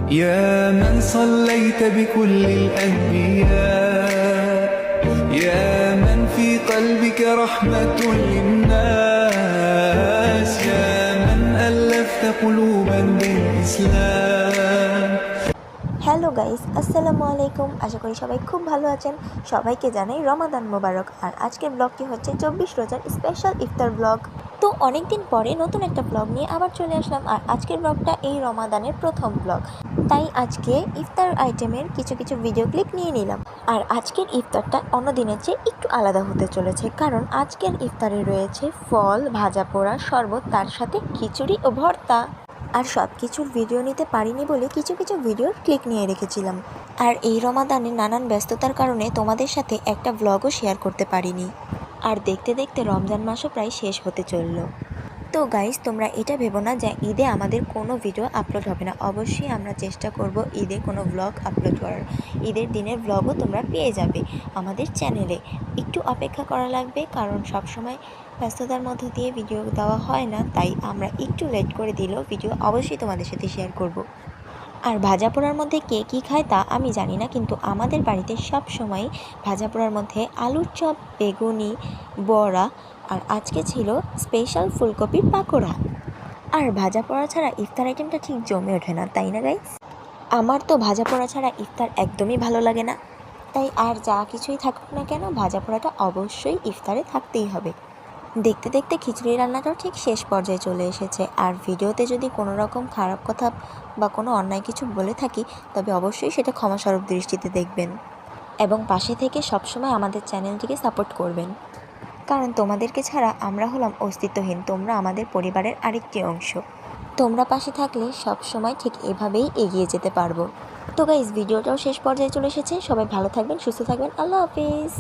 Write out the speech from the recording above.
يا من صليت بكل الأنبياء يا من في قلبك رحمة للناس يا من ألفت قلوبا بالإسلام। Hello guys, আসসালামু আলাইকুম। আশা করি সবাই খুব ভালো আছেন। সবাইকে জানাই রমাদান মোবারক। আর আজকের ব্লগটি হচ্ছে 24 রোজার স্পেশাল ইফতার ব্লগ। তো অনেক দিন পরে নতুন একটা ব্লগ নিয়ে আবার চলে আসলাম। আর আজকের ব্লগটা এই রমাদানের প্রথম ব্লগ, তাই আজকে ইফতার আইটেমের কিছু কিছু ভিডিও ক্লিপ নিয়ে নিলাম। আর আজকের ইফতারটা অন্য দিনের চেয়ে একটু আলাদা হতে চলেছে, কারণ আজকের ইফতারে রয়েছে ফল, ভাজা পোড়া, শরবত, তার সাথে খিচুড়ি ও ভর্তা। আর সব কিছুর ভিডিও নিতে পারিনি বলে কিছু কিছু ভিডিওর ক্লিক নিয়ে রেখেছিলাম। আর এই রমাদানে নানান ব্যস্ততার কারণে তোমাদের সাথে একটা ব্লগও শেয়ার করতে পারিনি। আর দেখতে দেখতে রমজান মাসও প্রায় শেষ হতে চললো। তো গাইস, তোমরা এটা ভেবো না যে ঈদে আমাদের কোনো ভিডিও আপলোড হবে না। অবশ্যই আমরা চেষ্টা করব ঈদে কোনো ব্লগ আপলোড করার। ঈদের দিনের ব্লগও তোমরা পেয়ে যাবে আমাদের চ্যানেলে। একটু অপেক্ষা করা লাগবে, কারণ সবসময় ব্যস্ততার মধ্য দিয়ে ভিডিও দেওয়া হয় না, তাই আমরা একটু লেট করে দিলেও ভিডিও অবশ্যই তোমাদের সাথে শেয়ার করব। আর ভাজা পোড়ার মধ্যে কে কী খায় তা আমি জানি না, কিন্তু আমাদের বাড়িতে সব সময় ভাজা পোড়ার মধ্যে আলুর চপ, বেগুনি, বড়া, আর আজকে ছিল স্পেশাল ফুলকপির পাকোড়া। আর ভাজা পোড়া ছাড়া ইফতার আইটেমটা ঠিক জমে ওঠে না, তাই না গাইস? আমার তো ভাজা পোড়া ছাড়া ইফতার একদমই ভালো লাগে না। তাই আর যা কিছুই থাকুক না কেন, ভাজা পোড়াটা অবশ্যই ইফতারে থাকতেই হবে। দেখতে দেখতে খিচুড়ি রান্নাটাও ঠিক শেষ পর্যায়ে চলে এসেছে। আর ভিডিওতে যদি কোনো রকম খারাপ কথা বা কোনো অন্যায় কিছু বলে থাকি, তবে অবশ্যই সেটা ক্ষমাস্বরূপ দৃষ্টিতে দেখবেন এবং পাশে থেকে সবসময় আমাদের চ্যানেলটিকে সাপোর্ট করবেন, কারণ তোমাদেরকে ছাড়া আমরা হলাম অস্তিত্বহীন। তোমরা আমাদের পরিবারের আরেকটি অংশ। তোমরা পাশে থাকলে সব সময় ঠিক এভাবেই এগিয়ে যেতে পারবো। তো গাইস, ভিডিওটাও শেষ পর্যায়ে চলে এসেছে। সবাই ভালো থাকবেন, সুস্থ থাকবেন। আল্লাহ হাফিজ।